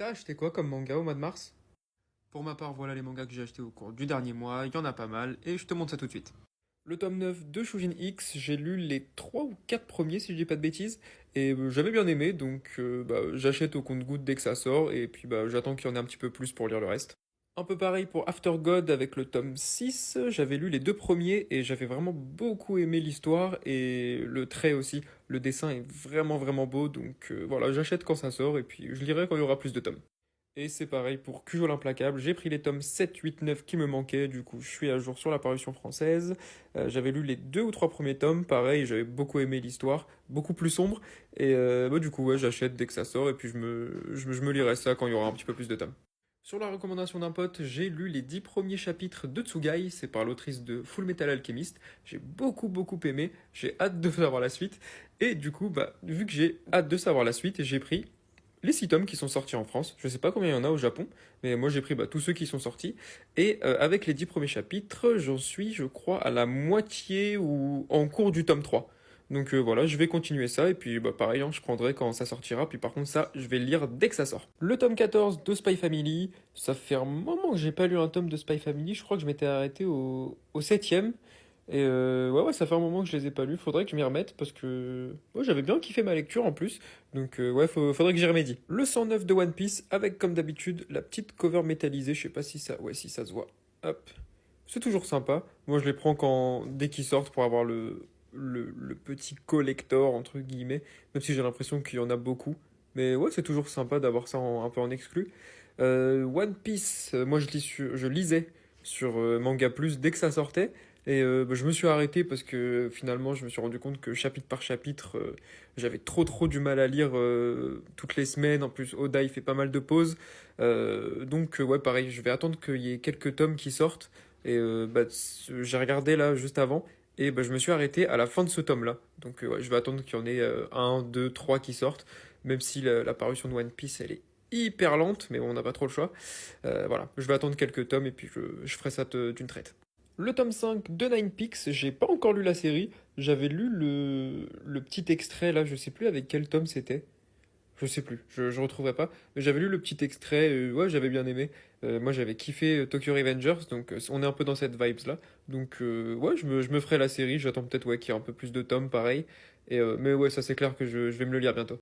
T'as acheté quoi comme manga au mois de mars? Pour ma part, voilà les mangas que j'ai achetés au cours du dernier mois, il y en a pas mal, et je te montre ça tout de suite. Le tome 9 de Shujin X, j'ai lu les 3 ou 4 premiers si je dis pas de bêtises, et j'avais bien aimé, donc j'achète au compte-gouttes dès que ça sort, et puis j'attends qu'il y en ait un petit peu plus pour lire le reste. Un peu pareil pour After God avec le tome 6, j'avais lu les deux premiers et j'avais vraiment beaucoup aimé l'histoire et le trait aussi. Le dessin est vraiment vraiment beau, donc voilà, j'achète quand ça sort et puis je lirai quand il y aura plus de tomes. Et c'est pareil pour Cujol l'implacable, j'ai pris les tomes 7, 8, 9 qui me manquaient, du coup je suis à jour sur la parution française. J'avais lu les deux ou trois premiers tomes, pareil, j'avais beaucoup aimé l'histoire, beaucoup plus sombre, et du coup ouais, j'achète dès que ça sort et puis je me lirai ça quand il y aura un petit peu plus de tomes. Sur la recommandation d'un pote, j'ai lu les 10 premiers chapitres de Tsugai, c'est par l'autrice de Full Metal Alchemist. J'ai beaucoup aimé, j'ai hâte de savoir la suite. Et du coup, vu que j'ai hâte de savoir la suite, j'ai pris les 6 tomes qui sont sortis en France. Je sais pas combien il y en a au Japon, mais moi j'ai pris tous ceux qui sont sortis. Et avec les 10 premiers chapitres, j'en suis, je crois, à la moitié ou en cours du tome 3. Donc voilà, je vais continuer ça, et puis pareil, hein, je prendrai quand ça sortira, puis par contre ça, je vais le lire dès que ça sort. Le tome 14 de Spy Family, ça fait un moment que j'ai pas lu un tome de Spy Family, je crois que je m'étais arrêté au 7ème, et ouais, ça fait un moment que je les ai pas lus, faudrait que je m'y remette, parce que ouais, j'avais bien kiffé ma lecture en plus, donc ouais, faudrait que j'y remédie. Le 109 de One Piece, avec comme d'habitude, la petite cover métallisée, je sais pas si ça, ouais, si ça se voit, hop. C'est toujours sympa. Moi, je les prends dès qu'ils sortent pour avoir le petit collector, entre guillemets, même si j'ai l'impression qu'il y en a beaucoup. Mais ouais, c'est toujours sympa d'avoir ça un peu en exclu. One Piece, moi je lisais sur Manga Plus dès que ça sortait. Et je me suis arrêté parce que finalement je me suis rendu compte que chapitre par chapitre, j'avais trop du mal à lire toutes les semaines. En plus, Oda il fait pas mal de pauses. Donc ouais, pareil, je vais attendre qu'il y ait quelques tomes qui sortent. Et j'ai regardé là juste avant. Et je me suis arrêté à la fin de ce tome-là. Donc ouais, je vais attendre qu'il y en ait un, deux, trois qui sortent. Même si la parution de One Piece, elle est hyper lente, mais bon, on n'a pas trop le choix. Voilà, je vais attendre quelques tomes et puis je ferai ça d'une traite. Le tome 5 de Nine Peaks, j'ai pas encore lu la série. J'avais lu le petit extrait là, je sais plus avec quel tome c'était. Je sais plus, je retrouverai pas. Mais j'avais lu le petit extrait, ouais, j'avais bien aimé. Moi, j'avais kiffé Tokyo Revengers, donc on est un peu dans cette vibes-là. Donc, ouais, je me ferai la série. J'attends peut-être ouais, qu'il y ait un peu plus de tomes, pareil. Mais ouais, ça c'est clair que je vais me le lire bientôt.